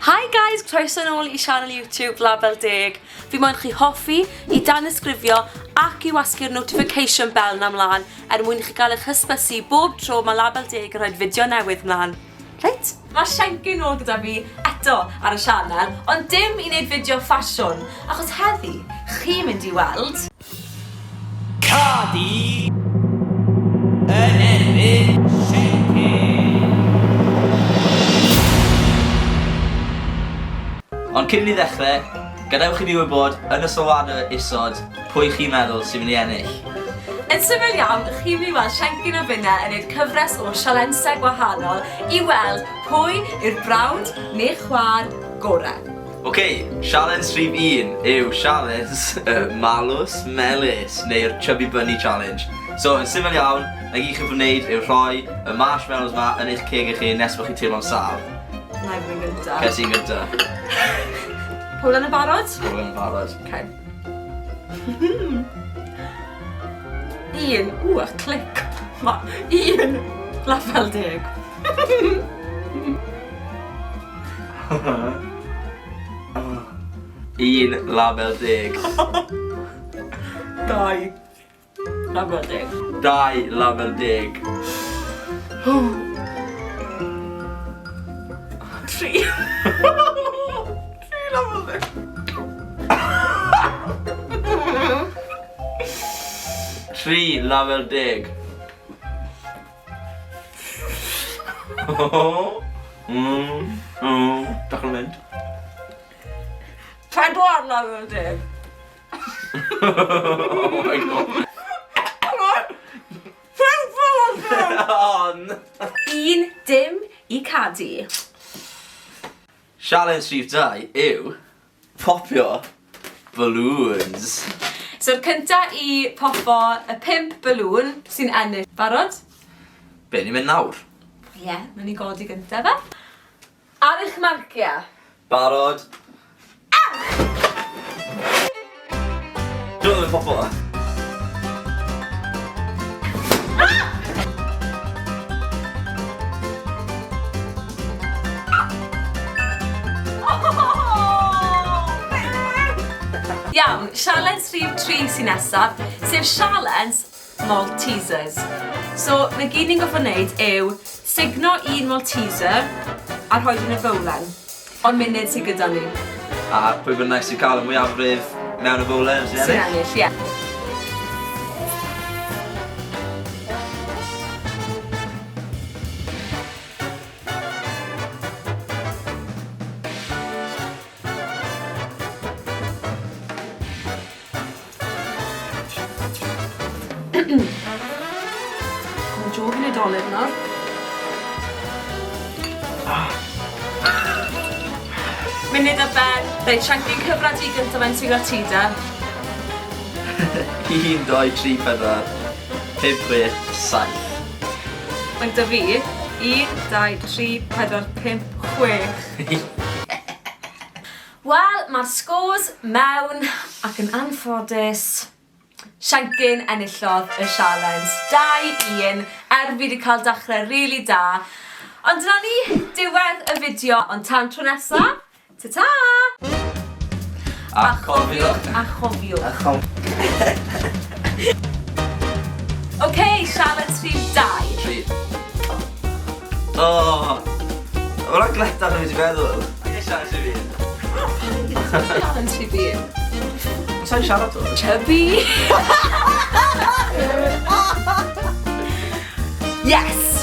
Hi guys, croeso nôl I sianel YouTube Label Deg. Fi moyn chi hoffi I danysgrifio ac I wasgu'r notification bell na mlaen mwyn I chi gael eich hysbysu bob tro mae Label Deg yn rhoi fideo newydd mlaen. Reit? Mae Siencyn nôl gyda fi eto ar y sianel, ond dim I wneud fideo ffasiwn, achos heddi chi'n mynd I weld Cadi yn erbyn Siencyn. Ond cyn I ddechrau, gadewch I ni wybod yn y sylwade isod pwy chi'n meddwl sy'n mynd I ennill. Yn syml iawn, chi'n mynd I weld Siencyn o Fynna yn neud cyfres o sialensau gwahanol I weld pwy yw'r brawd neu chwa'r gorau. Oce, sialens rhif 1 yw sialens malws melys neu'r chubby bunny challenge. So, yn syml iawn, na gyd chi'n wneud yw rhoi y marshmallows ma yn eich ceg chi nes bod chi'n teimlo'n sal. Na i fy'n gynta. Ces i'n gynta. Hwyl yn y barod? Hwyl yn y barod. Okay. Un, a clic. Un, Label Deg. Un Label Deg. Dau, Label Deg. Dau Label Deg. Tri. Tri Label Deg. Tri Label Deg. Dach yn mynd. Pedwar Label Deg. Oh my god. Un dim I Cadi. Sialens rhif 2 yw popio balloons. So'r cynta I popo y 5 balloon sy'n ennill. Barod? Be, ni'n mynd nawr? Ie, nawn ni godi gynta fe. Ar eich marciau. Barod. Dwi'n mynd popo. Iawn, sialens rhif 3 sy'n nesaf, sef sialens Maltesers. So, mae gyd ni'n goffo wneud yw signo un Malteser a rhoi yn y fowlen. Ond munud sy'n gyda ni. A pwy bynnag sy'n cael y mwyafrif mewn y fowlen sy'n Sy'n ennill? ennill, ie. Mae Jo yn ei dolur nawr. Munud ar ben. Reit, Siencyn cyfran ti gyntaf fe'n siglo tida. 1, 2, 3, 4, 5, 6, 7. Mae gyda fi 1, 2, 3, 4, 5, 6. Wel, mae'r scores mewn ac yn anffodus. Siencyn enillodd y sialens 2-1 fi wedi cael dechrau rili da. Ond dyna ni diwedd y fideo, ond tan tro nesa, ta-ta! A cofiwch. A chofiwch. Oce, sialens rhif 2. O, hwnna'n gleda nhw wedi feddwl. Ie, sialens rhif 1. Sialens rhif 1. Sa'n siarad o? Chubby! Yes!